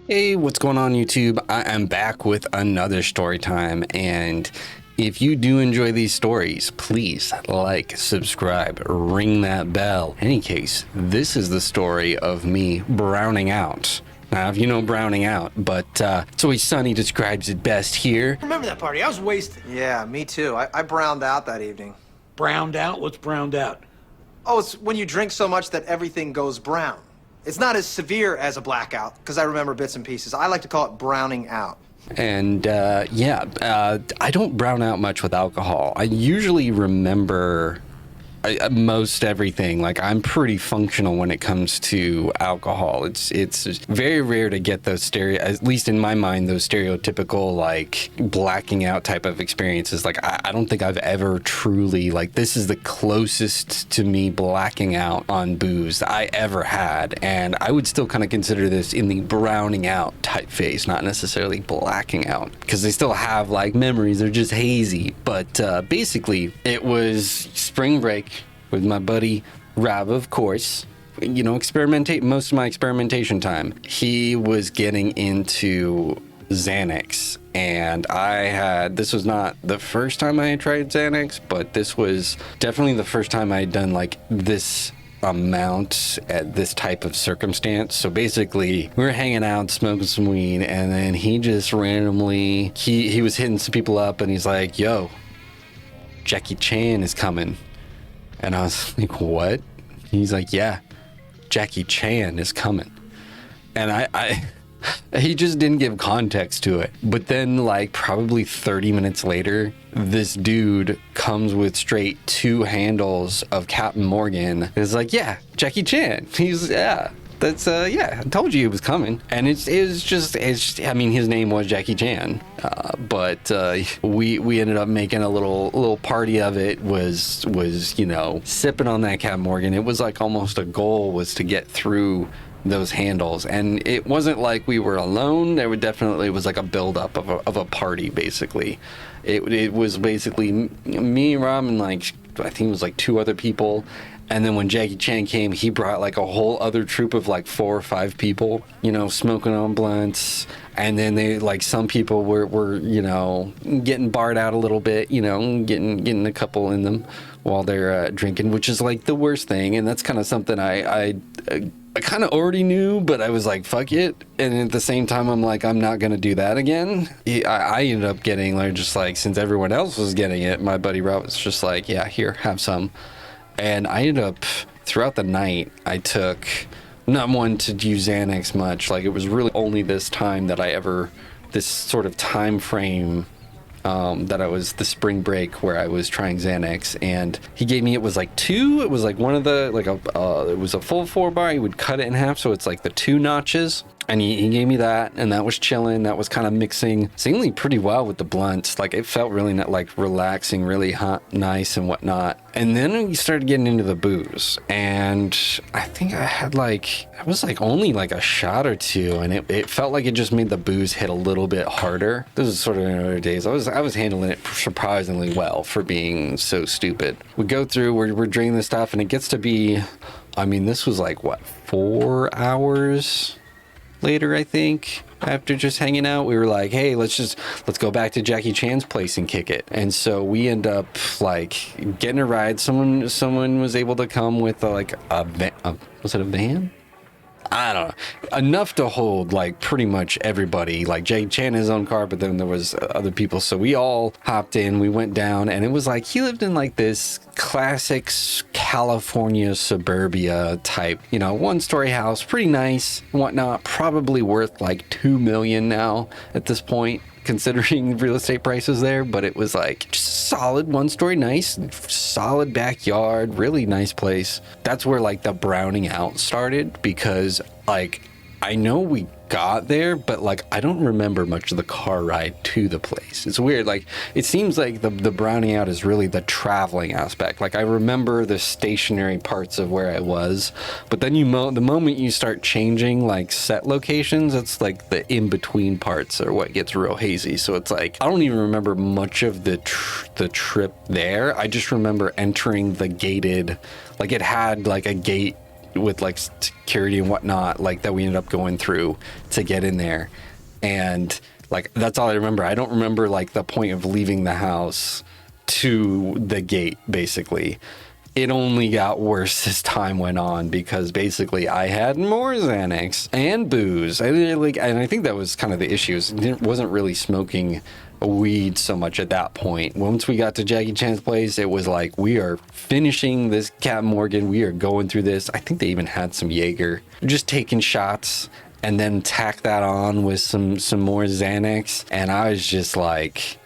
Hey, what's going on, YouTube? I am back with another story time, and if you do enjoy these stories, please like, subscribe, ring that bell. In any case, this is the story of me browning out. Now, if you know browning out, but it's always Sonny describes it best here. Remember that party? I was wasted. Yeah, me too. I browned out that evening. Browned out? What's browned out? Oh, it's when you drink so much that everything goes brown. It's not as severe as a blackout, because I remember bits and pieces. I like to call it browning out. And I don't brown out much with alcohol. I usually remember most everything. Like, I'm pretty functional when it comes to alcohol. It's very rare to get those at least in my mind, those stereotypical like blacking out type of experiences. Like, I don't think I've ever truly, like, this is the closest to me blacking out on booze that I ever had, and I would still kind of consider this in the browning out type phase, not necessarily blacking out, because they still have like memories. They're just hazy. But basically, it was spring break with my buddy Rob, of course. You know, most of my experimentation time. He was getting into Xanax, and this was not the first time I had tried Xanax, but this was definitely the first time I had done like this amount at this type of circumstance. So basically, we were hanging out, smoking some weed, and then he just randomly, he was hitting some people up, and he's like, yo, Jackie Chan is coming. And I was like, what? He's like, yeah, Jackie Chan is coming. And he just didn't give context to it. But then, like, probably 30 minutes later, this dude comes with straight 2 handles of Captain Morgan. It's like, yeah, Jackie Chan. That's I told you he was coming. And it's just I mean, his name was Jackie Chan, but we ended up making a little party of it. Was you know, sipping on that Captain Morgan. It was like almost a goal was to get through those handles, and it wasn't like we were alone. There was like a buildup of a party. Basically, it was basically me, Rob, and like I think it was like 2 other people. And then when Jackie Chan came, he brought like a whole other troop of like 4 or 5 people, you know, smoking on blunts. And then they, like, some people were you know, getting barred out a little bit, you know, getting a couple in them while they're drinking, which is like the worst thing. And that's kind of something I kind of already knew, but I was like, fuck it. And at the same time, I'm like, I'm not going to do that again. I ended up getting, like, just like, since everyone else was getting it, my buddy Rob was just like, yeah, here, have some. And I ended up, throughout the night, I took, not one to use Xanax much. Like, it was really only this time that this sort of time frame that I was, the spring break where I was trying Xanax. And he gave me, it was like 2, it was like one of the, like it was a full 4 bar. He would cut it in half, so it's like the 2 notches. And he gave me that, and that was chilling. That was kind of mixing seemingly pretty well with the blunts. Like, it felt really like relaxing, really hot, nice and whatnot. And then we started getting into the booze, and I think I had it was like only like a shot or 2, and it felt like it just made the booze hit a little bit harder. This was sort of in other days. I was handling it surprisingly well for being so stupid. We go through, we're drinking this stuff, and it gets to be, I mean, this was like what, 4 hours later, I think, after just hanging out. We were like, hey, let's go back to Jackie Chan's place and kick it. And so we end up like getting a ride. Someone was able to come with was it a van? I don't know, enough to hold like pretty much everybody. Like, Jackie Chan in his own car, but then there was other people, so we all hopped in. We went down, and it was like he lived in like this classic California suburbia type, you know, 1-story house, pretty nice and whatnot, probably worth like $2 million now at this point, considering real estate prices there. But it was like just solid 1-story, nice, solid backyard, really nice place. That's where like the browning out started, because like I know we got there, but like I don't remember much of the car ride to the place. It's weird. Like, it seems like the browning out is really the traveling aspect. Like, I remember the stationary parts of where I was, but then the moment you start changing like set locations, it's like the in-between parts are what gets real hazy. So it's like I don't even remember much of the trip there. I just remember entering the gated, like it had like a gate with like security and whatnot, like that we ended up going through to get in there. And like, that's all I remember. I don't remember like the point of leaving the house to the gate, basically. It only got worse as time went on because basically I had more Xanax and booze. And I think that was kind of the issue. It wasn't really smoking weed so much at that point. Once we got to Jackie Chan's place, it was like, we are finishing this Captain Morgan. We are going through this. I think they even had some Jaeger. Just taking shots and then tack that on with some more Xanax. And I was just like...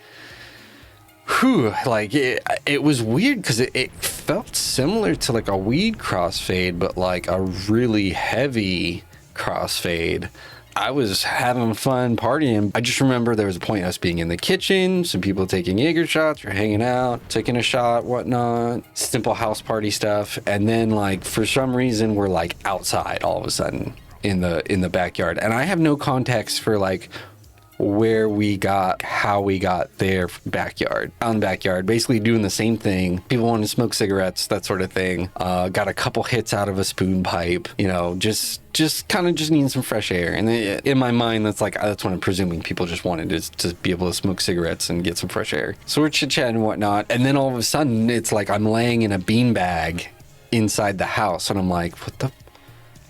Whew, like it was weird because it felt similar to like a weed crossfade, but like a really heavy crossfade. I was having fun partying. I just remember there was a point us being in the kitchen, some people taking Jaeger shots, or hanging out, taking a shot, whatnot, simple house party stuff. And then like for some reason we're like outside all of a sudden in the backyard. And I have no context for like where we got, how we got their backyard, basically doing the same thing. People wanted to smoke cigarettes, that sort of thing. Got a couple hits out of a spoon pipe, you know, just kind of just needing some fresh air. And in my mind, that's what I'm presuming people just wanted to be able to smoke cigarettes and get some fresh air. So we're chit-chatting and whatnot. And then all of a sudden it's like I'm laying in a beanbag inside the house and I'm like,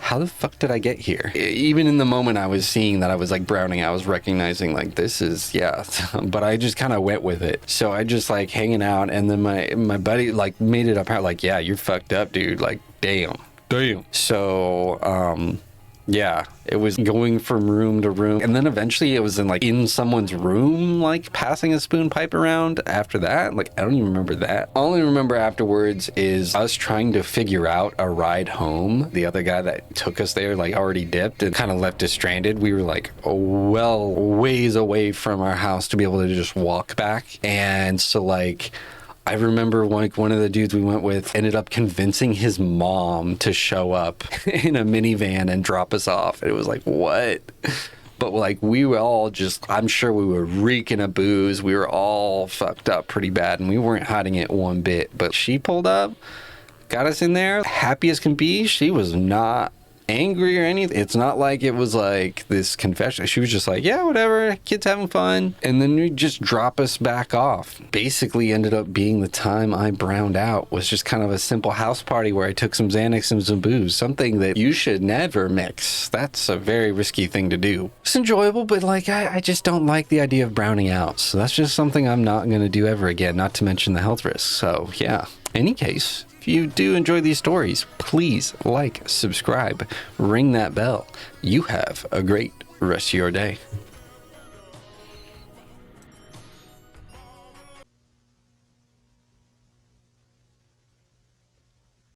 how the fuck did I get here? Even in the moment I was seeing that I was like browning, I was recognizing like this is, yeah, but I just kind of went with it. So I just like hanging out, and then my buddy like made it apparent like, yeah, you're fucked up, dude. Like, damn. So, yeah, it was going from room to room. And then eventually it was in someone's room, like passing a spoon pipe around after that. Like, I don't even remember that. All I remember afterwards is us trying to figure out a ride home. The other guy that took us there, like, already dipped and kind of left us stranded. We were like, well, ways away from our house to be able to just walk back. And so like, I remember like one of the dudes we went with ended up convincing his mom to show up in a minivan and drop us off. It was like, what? But like, we were all just, I'm sure we were reeking of booze. We were all fucked up pretty bad, and we weren't hiding it one bit. But she pulled up, got us in there, happy as can be. She was not angry or anything. It's not like it was like this confession. She was just like, yeah, whatever, kids having fun. And then we just drop us back off. Basically ended up being the time I browned out. Was just kind of a simple house party where I took some Xanax and some booze, something that you should never mix. That's a very risky thing to do. It's enjoyable, but like I just don't like the idea of browning out. So that's just something I'm not going to do ever again, not to mention the health risks. So yeah, any case, if you do enjoy these stories, please like, subscribe, ring that bell. You have a great rest of your day.